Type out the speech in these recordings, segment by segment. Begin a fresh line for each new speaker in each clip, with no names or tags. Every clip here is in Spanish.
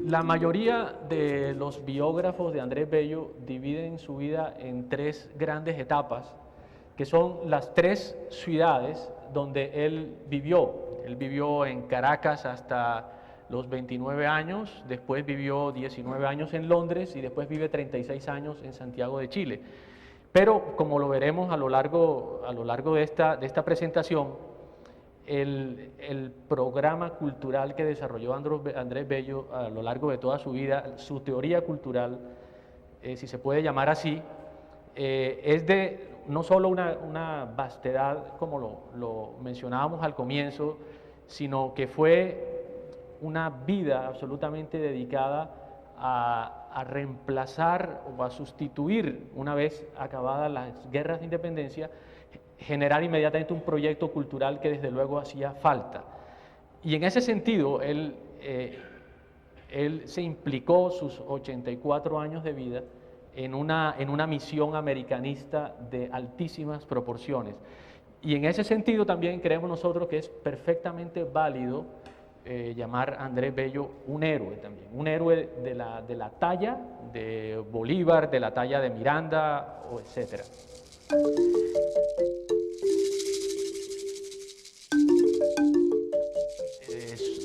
La mayoría de los biógrafos de Andrés Bello dividen su vida en tres grandes etapas, que son las tres ciudades donde él vivió. Él vivió en Caracas hasta los 29 años, después vivió 19 años en Londres y después vive 36 años en Santiago de Chile. Pero como lo veremos a lo largo de esta presentación, el programa cultural que desarrolló Andrés Bello a lo largo de toda su vida, su teoría cultural, si se puede llamar así, es de no solo una vastedad, como lo mencionábamos al comienzo, sino que fue una vida absolutamente dedicada a reemplazar o a sustituir, una vez acabadas las guerras de independencia, generar inmediatamente un proyecto cultural que desde luego hacía falta. Y en ese sentido, él se implicó sus 84 años de vida en una misión americanista de altísimas proporciones. Y en ese sentido también creemos nosotros que es perfectamente válido llamar a Andrés Bello un héroe también, un héroe de la talla de Bolívar, de la talla de Miranda, etc.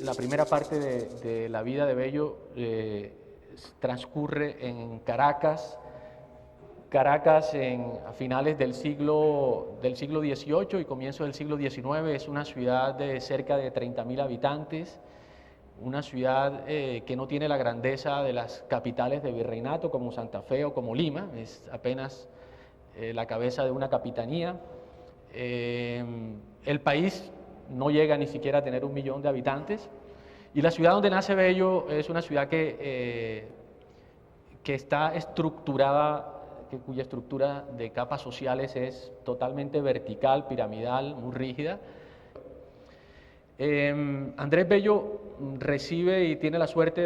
La primera parte de la vida de Bello transcurre en Caracas. Caracas a finales del siglo XVIII y comienzo del siglo XIX es una ciudad de cerca de 30.000 habitantes, una ciudad que no tiene la grandeza de las capitales de virreinato como Santa Fe o como Lima, es apenas la cabeza de una capitanía. El país no llega ni siquiera a tener 1 millón de habitantes, y la ciudad donde nace Bello es una ciudad que está estructurada, cuya estructura de capas sociales es totalmente vertical, piramidal, muy rígida. Andrés Bello recibe y tiene la suerte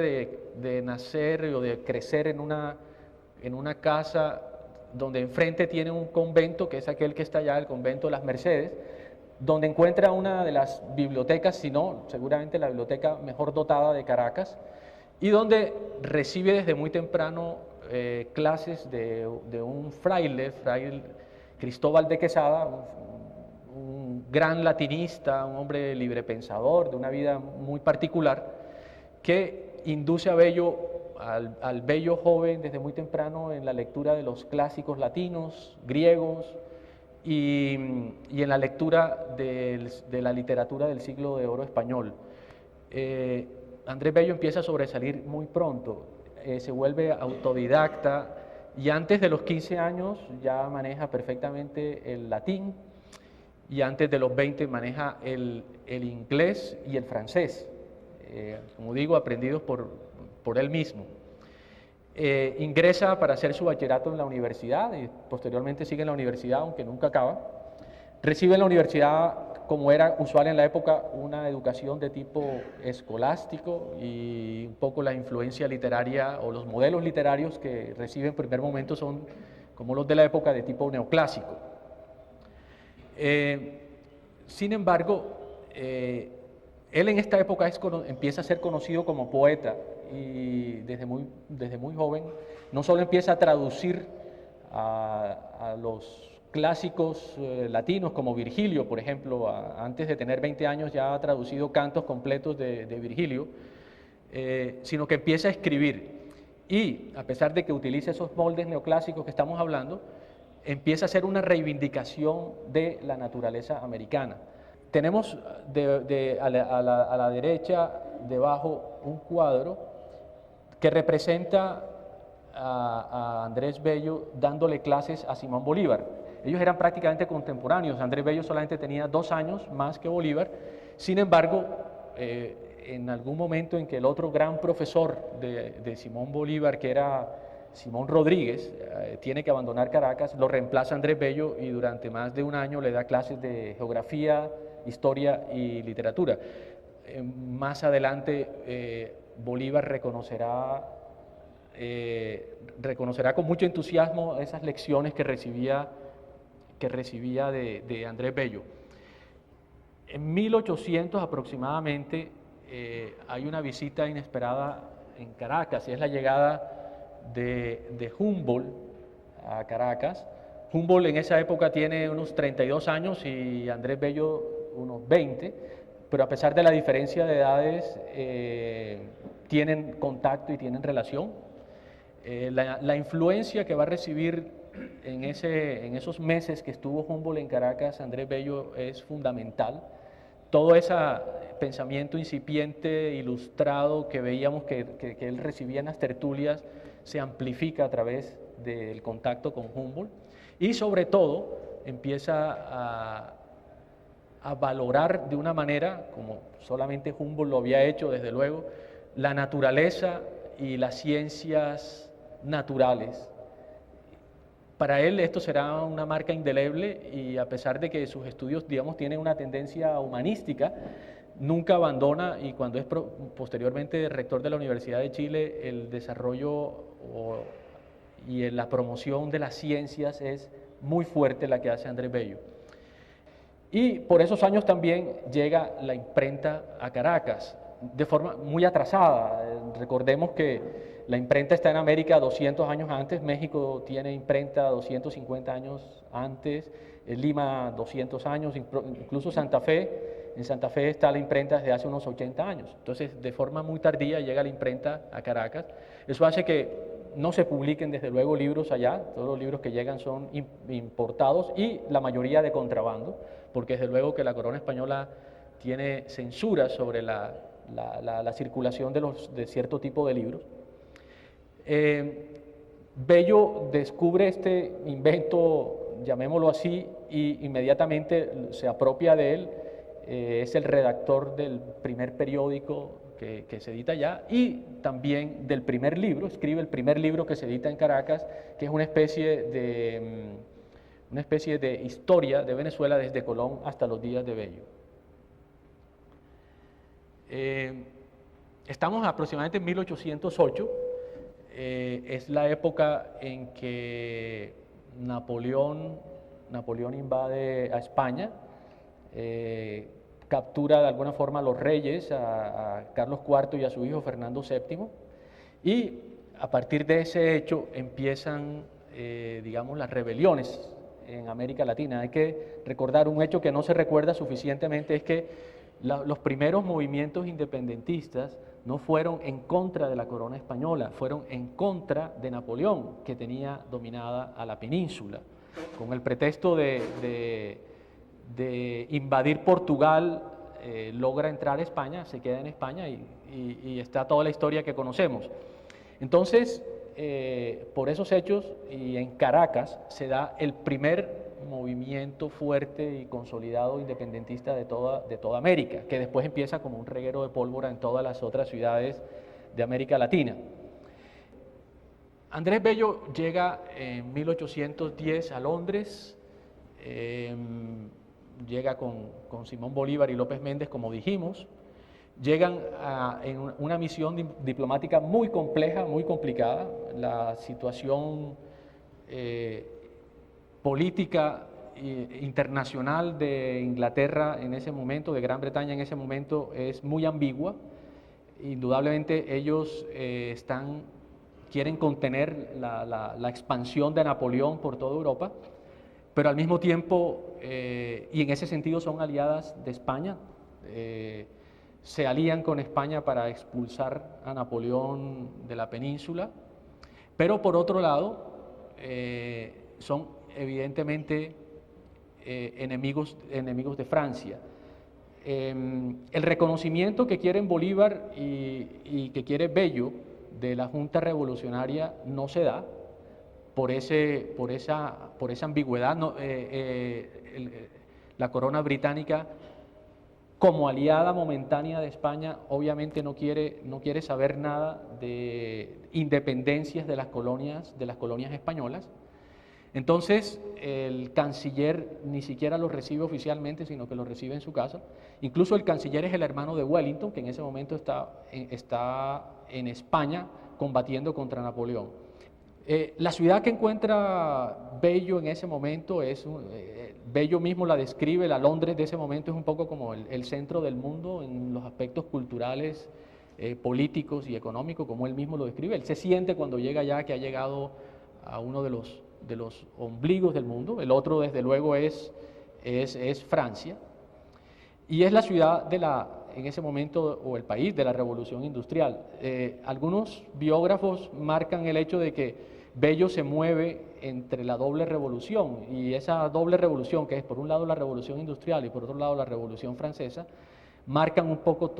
de nacer o de crecer en una casa donde enfrente tiene un convento, que es aquel que está allá, el convento de las Mercedes, donde encuentra una de las bibliotecas, si no, seguramente la biblioteca mejor dotada de Caracas, y donde recibe desde muy temprano clases de un fraile Cristóbal de Quesada, un gran latinista, un hombre librepensador, de una vida muy particular, que induce a Bello, al Bello joven desde muy temprano en la lectura de los clásicos latinos, griegos, y en la lectura de la literatura del siglo de oro español. Andrés Bello empieza a sobresalir muy pronto, se vuelve autodidacta y antes de los 15 años ya maneja perfectamente el latín y antes de los 20 maneja el inglés y el francés, como digo, aprendidos por él mismo. Ingresa para hacer su bachillerato en la universidad y posteriormente sigue en la universidad, aunque nunca acaba. Recibe en la universidad, como era usual en la época, una educación de tipo escolástico y un poco la influencia literaria o los modelos literarios que recibe en primer momento son como los de la época de tipo neoclásico. Sin embargo, él en esta época empieza a ser conocido como poeta y desde muy joven no solo empieza a traducir a los clásicos latinos como Virgilio, por ejemplo, antes de tener 20 años ya ha traducido cantos completos de Virgilio, sino que empieza a escribir y a pesar de que utiliza esos moldes neoclásicos que estamos hablando, empieza a hacer una reivindicación de la naturaleza americana. Tenemos a la derecha, debajo, un cuadro que representa a Andrés Bello dándole clases a Simón Bolívar. Ellos eran prácticamente contemporáneos. Andrés Bello solamente tenía 2 años más que Bolívar. Sin embargo, en algún momento en que el otro gran profesor de Simón Bolívar, que era Simón Rodríguez, tiene que abandonar Caracas, lo reemplaza Andrés Bello y durante más de 1 año le da clases de geografía, historia y literatura. Más adelante Bolívar reconocerá con mucho entusiasmo esas lecciones que recibía de Andrés Bello. En 1800 aproximadamente hay una visita inesperada en Caracas, y es la llegada de Humboldt a Caracas. Humboldt en esa época tiene unos 32 años y Andrés Bello unos 20, pero a pesar de la diferencia de edades, tienen contacto y tienen relación. La influencia que va a recibir en esos meses que estuvo Humboldt en Caracas, Andrés Bello, es fundamental. Todo ese pensamiento incipiente, ilustrado, que veíamos que él recibía en las tertulias, se amplifica a través del contacto con Humboldt y sobre todo empieza a valorar de una manera, como solamente Humboldt lo había hecho desde luego, la naturaleza y las ciencias naturales. Para él esto será una marca indeleble y a pesar de que sus estudios, digamos, tienen una tendencia humanística, nunca abandona, y cuando es posteriormente rector de la Universidad de Chile, el desarrollo y la promoción de las ciencias es muy fuerte la que hace Andrés Bello. Y por esos años también llega la imprenta a Caracas, de forma muy atrasada. Recordemos que la imprenta está en América 200 años antes, México tiene imprenta 250 años antes, Lima 200 años, incluso Santa Fe, en Santa Fe está la imprenta desde hace unos 80 años. Entonces, de forma muy tardía llega la imprenta a Caracas. Eso hace que no se publiquen desde luego libros allá, todos los libros que llegan son importados y la mayoría de contrabando, porque desde luego que la corona española tiene censura sobre la circulación de cierto tipo de libros. Bello descubre este invento, llamémoslo así, y inmediatamente se apropia de él. Es el redactor del primer periódico que se edita allá y también del primer libro, escribe el primer libro que se edita en Caracas, que es una especie de historia de Venezuela desde Colón hasta los días de Bello. Estamos aproximadamente en 1808, es la época en que Napoleón invade a España, captura de alguna forma a los reyes, a Carlos IV y a su hijo Fernando VII, y a partir de ese hecho empiezan, digamos, las rebeliones en América Latina. Hay que recordar un hecho que no se recuerda suficientemente, es que los primeros movimientos independentistas no fueron en contra de la corona española, fueron en contra de Napoleón, que tenía dominada a la península. Con el pretexto de invadir Portugal, logra entrar a España, se queda en España y está toda la historia que conocemos. Entonces, por esos hechos y en Caracas se da el primer movimiento fuerte y consolidado independentista de toda América, que después empieza como un reguero de pólvora en todas las otras ciudades de América Latina. Andrés Bello llega en 1810 a Londres, llega con Simón Bolívar y López Méndez, como dijimos. Llegan en una misión diplomática muy compleja, muy complicada. La situación política internacional de Inglaterra en ese momento, de Gran Bretaña en ese momento, es muy ambigua. Indudablemente ellos quieren contener la expansión de Napoleón por toda Europa, pero al mismo tiempo, y en ese sentido son aliadas de España, se alían con España para expulsar a Napoleón de la península, pero por otro lado son evidentemente enemigos de Francia. El reconocimiento que quieren Bolívar y que quiere Bello de la Junta Revolucionaria no se da por esa ambigüedad. La corona británica, como aliada momentánea de España, obviamente no quiere saber nada de independencias de las colonias españolas. Entonces el canciller ni siquiera lo recibe oficialmente, sino que lo recibe en su casa. Incluso el canciller es el hermano de Wellington, que en ese momento está en España combatiendo contra Napoleón. La ciudad que encuentra Bello en ese momento Bello mismo la describe, la Londres de ese momento es un poco como el centro del mundo en los aspectos culturales políticos y económicos, como él mismo lo describe. Él se siente cuando llega allá que ha llegado a uno de los ombligos del mundo. El otro, desde luego, es Francia. Y es la ciudad en ese momento, o el país de la revolución industrial. Algunos biógrafos marcan el hecho de que Bello se mueve entre la doble revolución, y esa doble revolución, que es por un lado la revolución industrial y por otro lado la revolución francesa, marcan un poco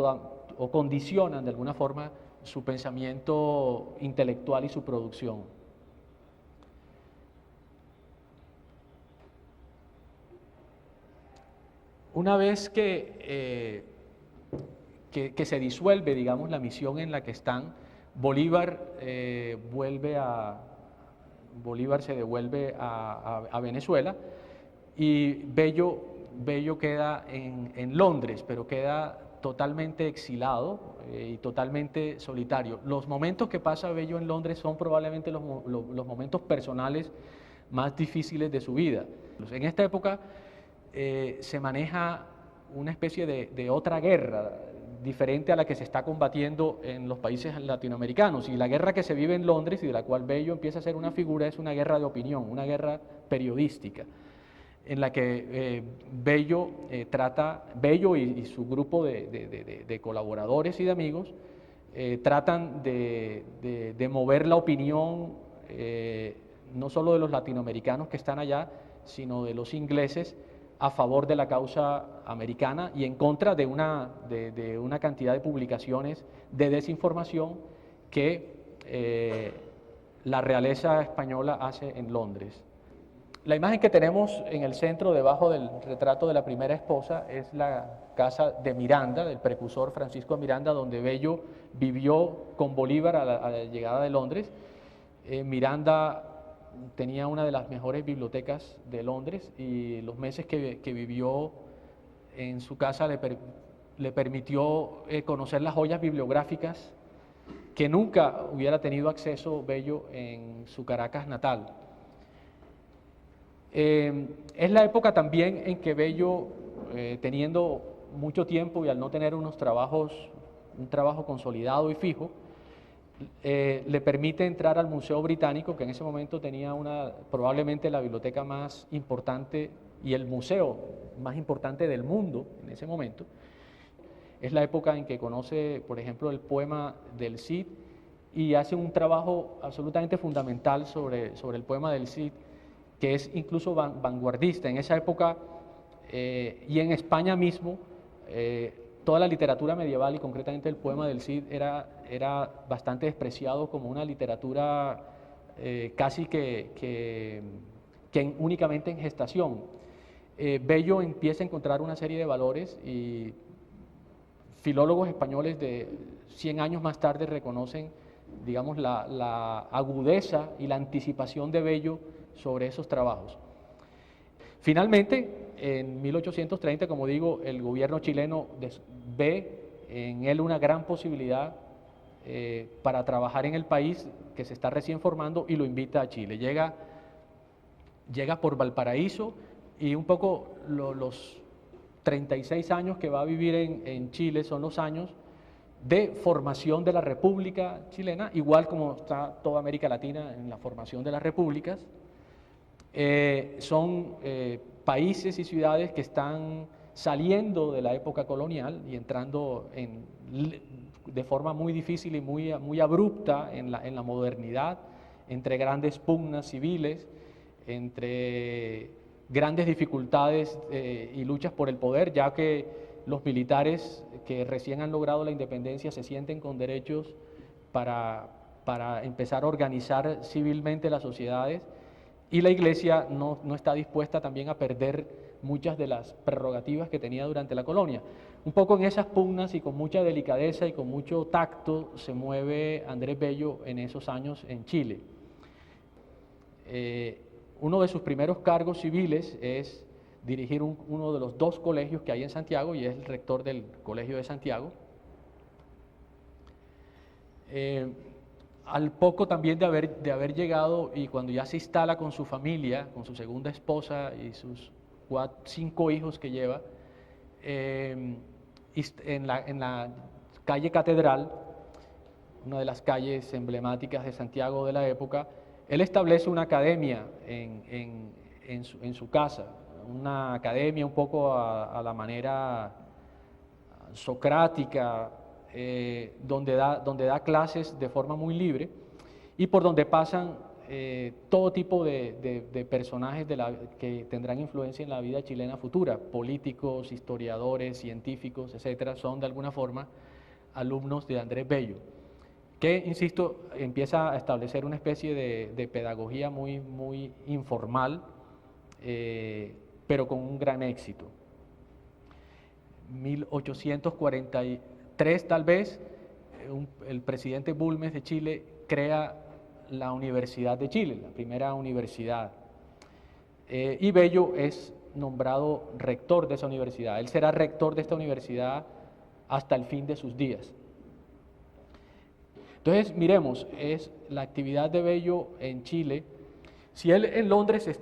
o condicionan de alguna forma su pensamiento intelectual y su producción. Una vez que se disuelve, digamos, la misión en la que están, Bolívar se devuelve a Venezuela, y Bello queda en Londres, pero queda totalmente exilado y totalmente solitario. Los momentos que pasa Bello en Londres son probablemente los momentos personales más difíciles de su vida. En esta época se maneja una especie de otra guerra, diferente a la que se está combatiendo en los países latinoamericanos, y la guerra que se vive en Londres y de la cual Bello empieza a ser una figura es una guerra de opinión, una guerra periodística, en la que Bello y su grupo de colaboradores y de amigos tratan de mover la opinión no solo de los latinoamericanos que están allá, sino de los ingleses, a favor de la causa americana y en contra de una cantidad de publicaciones de desinformación que la realeza española hace en Londres. La imagen que tenemos en el centro, debajo del retrato de la primera esposa, es la casa de Miranda, del precursor Francisco de Miranda, donde Bello vivió con Bolívar a la llegada de Londres. Miranda tenía una de las mejores bibliotecas de Londres, y los meses que vivió en su casa le permitió conocer las joyas bibliográficas que nunca hubiera tenido acceso Bello en su Caracas natal. Es la época también en que Bello, teniendo mucho tiempo y al no tener un trabajo consolidado y fijo, le permite entrar al Museo Británico, que en ese momento tenía probablemente la biblioteca más importante y el museo más importante del mundo en ese momento. Es la época en que conoce, por ejemplo, el poema del Cid, y hace un trabajo absolutamente fundamental sobre el poema del Cid, que es incluso vanguardista. En esa época y en España mismo, toda la literatura medieval y concretamente el poema del Cid era bastante despreciado como una literatura casi que únicamente en gestación. Bello empieza a encontrar una serie de valores, y filólogos españoles de 100 años más tarde reconocen, digamos, la agudeza y la anticipación de Bello sobre esos trabajos. Finalmente, en 1830, como digo, el gobierno chileno ve en él una gran posibilidad para trabajar en el país que se está recién formando, y lo invita a Chile. Llega por Valparaíso, y un poco los 36 años que va a vivir en Chile son los años de formación de la República Chilena, igual como está toda América Latina en la formación de las repúblicas. Son países y ciudades que están saliendo de la época colonial y entrando de forma muy difícil y muy abrupta en la modernidad, entre grandes pugnas civiles, entre grandes dificultades y luchas por el poder, ya que los militares que recién han logrado la independencia se sienten con derechos para empezar a organizar civilmente las sociedades, y la Iglesia no está dispuesta también a perder muchas de las prerrogativas que tenía durante la colonia. Un poco en esas pugnas y con mucha delicadeza y con mucho tacto se mueve Andrés Bello en esos años en Chile. Uno de sus primeros cargos civiles es dirigir uno de los dos colegios que hay en Santiago, y es el rector del Colegio de Santiago. Al poco también de haber llegado, y cuando ya se instala con su familia, con su segunda esposa y sus 5 hijos que lleva, en la calle Catedral, una de las calles emblemáticas de Santiago de la época, él establece una academia en su casa, una academia un poco a la manera socrática, donde da clases de forma muy libre y por donde pasan todo tipo de personajes que tendrán influencia en la vida chilena futura, políticos, historiadores, científicos, etcétera, son de alguna forma alumnos de Andrés Bello, que, insisto, empieza a establecer una especie de pedagogía muy informal, pero con un gran éxito. 1843 tal vez, el presidente Bulnes de Chile crea la Universidad de Chile, la primera universidad, y Bello es nombrado rector de esa universidad. Él será rector de esta universidad hasta el fin de sus días. Entonces, miremos, es la actividad de Bello en Chile. Si él en Londres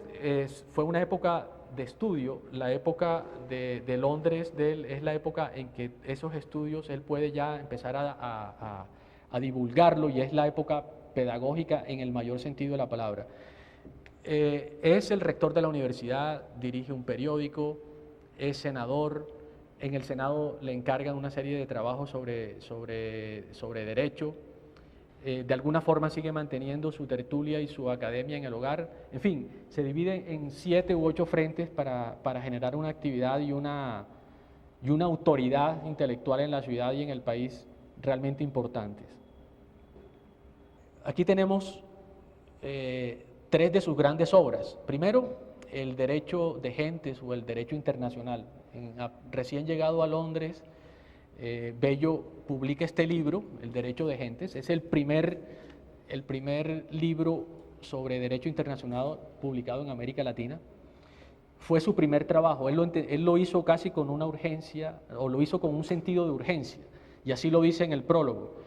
fue una época de estudio, la época de Londres de él es la época en que esos estudios él puede ya empezar a divulgarlo, y es la época pedagógica en el mayor sentido de la palabra. Es el rector de la universidad, dirige un periódico, es senador. En el Senado le encargan una serie de trabajos sobre derecho. De alguna forma sigue manteniendo su tertulia y su academia en el hogar. En fin, se divide en 7 u 8 frentes para generar una actividad y una autoridad intelectual en la ciudad y en el país realmente importantes. Aquí tenemos 3 de sus grandes obras. Primero, el derecho de gentes o el derecho internacional. Recién llegado a Londres, Bello publica este libro, El derecho de gentes. Es el primer libro sobre derecho internacional publicado en América Latina. Fue su primer trabajo. Él lo hizo casi con una urgencia, o lo hizo con un sentido de urgencia, y así lo dice en el prólogo.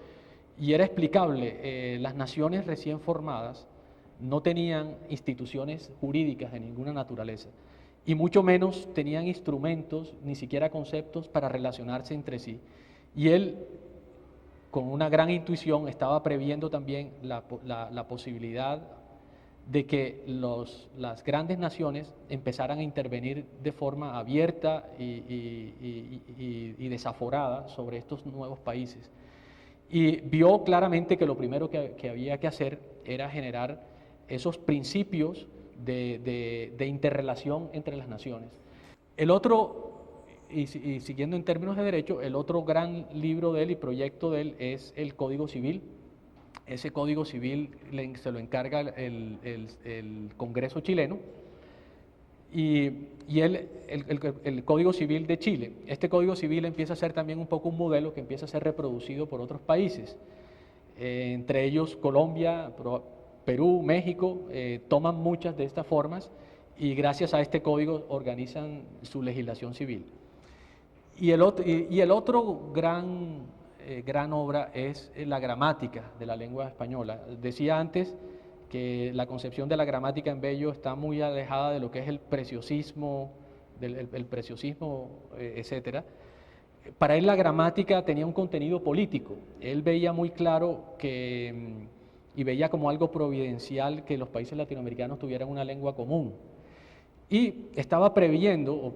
Y era explicable. Las naciones recién formadas no tenían instituciones jurídicas de ninguna naturaleza, y mucho menos tenían instrumentos, ni siquiera conceptos para relacionarse entre sí. Y él, con una gran intuición, estaba previendo también la posibilidad de que las grandes naciones empezaran a intervenir de forma abierta y desaforada sobre estos nuevos países. Y vio claramente que lo primero que había que hacer era generar esos principios de interrelación entre las naciones. El otro, y siguiendo en términos de derecho, el otro gran libro de él y proyecto de él es el Código Civil. Ese Código Civil se lo encarga el Congreso chileno, y el Código Civil de Chile. Este Código Civil empieza a ser también un poco un modelo que empieza a ser reproducido por otros países, entre ellos Colombia, Perú, México, toman muchas de estas formas, y gracias a este código organizan su legislación civil. Y el otro gran obra es la gramática de la lengua española. Decía antes que la concepción de la gramática en Bello está muy alejada de lo que es el preciosismo, etcétera. Para él la gramática tenía un contenido político. Él veía muy claro y veía como algo providencial que los países latinoamericanos tuvieran una lengua común. Y estaba previendo, o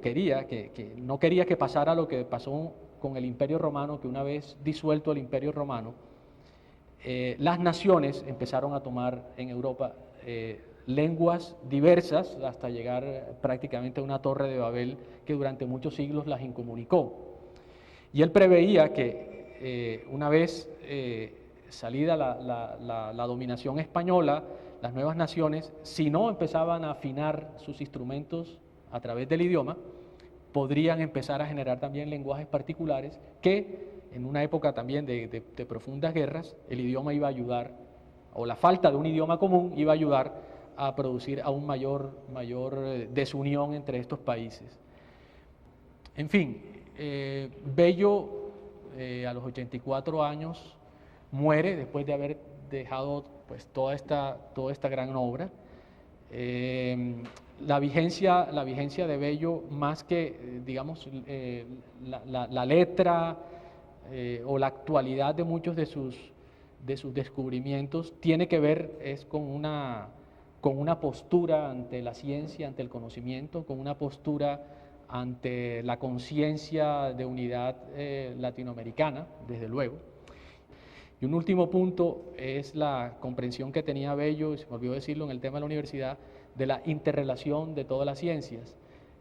no quería que pasara lo que pasó con el Imperio Romano, que una vez disuelto el Imperio Romano, las naciones empezaron a tomar en Europa lenguas diversas hasta llegar prácticamente a una torre de Babel que durante muchos siglos las incomunicó. Y él preveía que una vez salida la dominación española, las nuevas naciones, si no empezaban a afinar sus instrumentos a través del idioma, podrían empezar a generar también lenguajes particulares que en una época también de profundas guerras, el idioma iba a ayudar, o la falta de un idioma común iba a ayudar a producir aún mayor desunión entre estos países. En fin, Bello a los 84 años muere después de haber dejado pues toda esta gran obra. La vigencia de Bello, más que digamos la letra o la actualidad de muchos de de sus descubrimientos tiene que ver es con una postura ante la ciencia, ante el conocimiento, con una postura ante la conciencia de unidad latinoamericana, desde luego. Y un último punto es la comprensión que tenía Bello, y se me olvidó decirlo en el tema de la universidad, de la interrelación de todas las ciencias,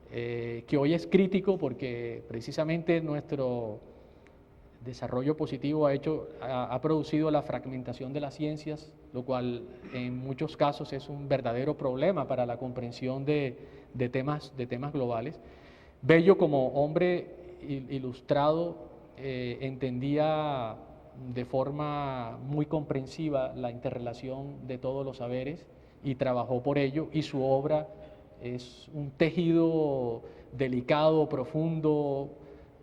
que hoy es crítico porque precisamente nuestro desarrollo positivo ha producido la fragmentación de las ciencias, lo cual en muchos casos es un verdadero problema para la comprensión de temas globales. Bello, como hombre ilustrado, entendía de forma muy comprensiva la interrelación de todos los saberes y trabajó por ello, y su obra es un tejido delicado, profundo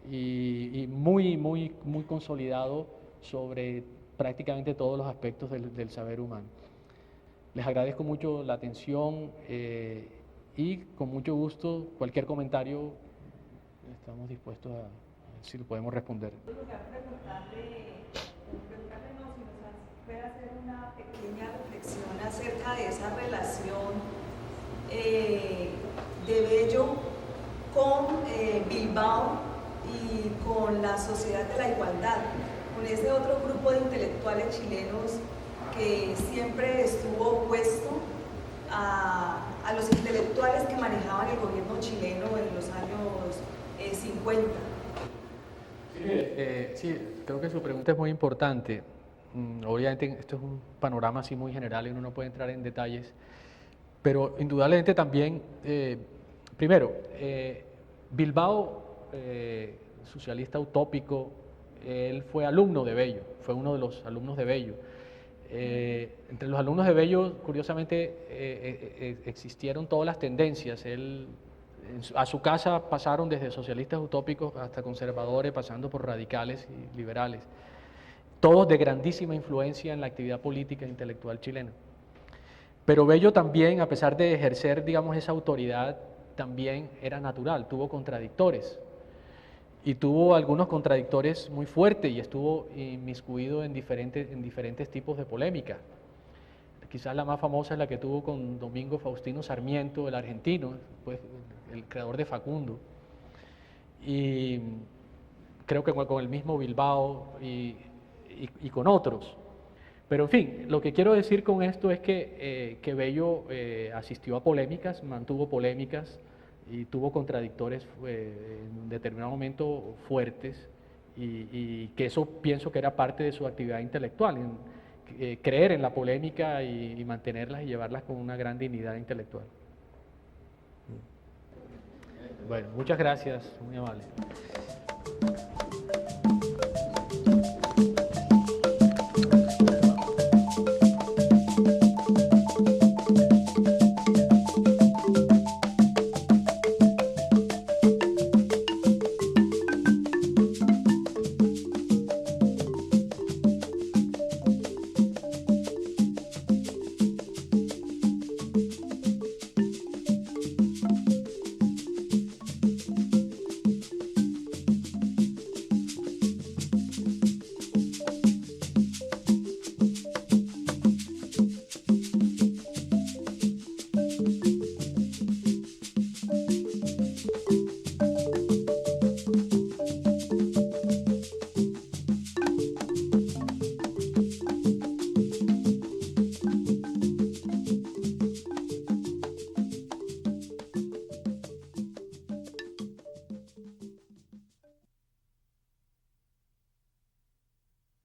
y muy consolidado sobre prácticamente todos los aspectos del saber humano. Les agradezco mucho la atención y con mucho gusto cualquier comentario estamos dispuestos a ver si lo podemos responder.
Preguntarle no, si nos puede hacer una pequeña reflexión acerca de esa relación de Bello con Bilbao y con la Sociedad de la Igualdad, con ese otro grupo de intelectuales chilenos que siempre estuvo opuesto a los intelectuales que manejaban el gobierno chileno en los años 50.
Sí, creo que su pregunta es muy importante. Obviamente esto es un panorama así muy general y uno no puede entrar en detalles, pero indudablemente también, primero, Bilbao, socialista utópico, él fue alumno de Bello, fue uno de los alumnos de Bello. Entre los alumnos de Bello, curiosamente, existieron todas las tendencias. A su casa pasaron desde socialistas utópicos hasta conservadores, pasando por radicales y liberales, todos de grandísima influencia en la actividad política e intelectual chilena. Pero Bello también, a pesar de ejercer, digamos, esa autoridad, también era natural, tuvo contradictores. Y tuvo algunos contradictores muy fuertes y estuvo inmiscuido en diferentes tipos de polémica. Quizás la más famosa es la que tuvo con Domingo Faustino Sarmiento, el argentino, pues, el creador de Facundo. Y creo que con el mismo Bilbao y con otros. Pero en fin, lo que quiero decir con esto es que Bello asistió a polémicas, mantuvo polémicas y tuvo contradictores en determinado momento fuertes y que eso pienso que era parte de su actividad intelectual, creer en la polémica y mantenerlas y llevarlas con una gran dignidad intelectual. Bueno, muchas gracias, muy amable.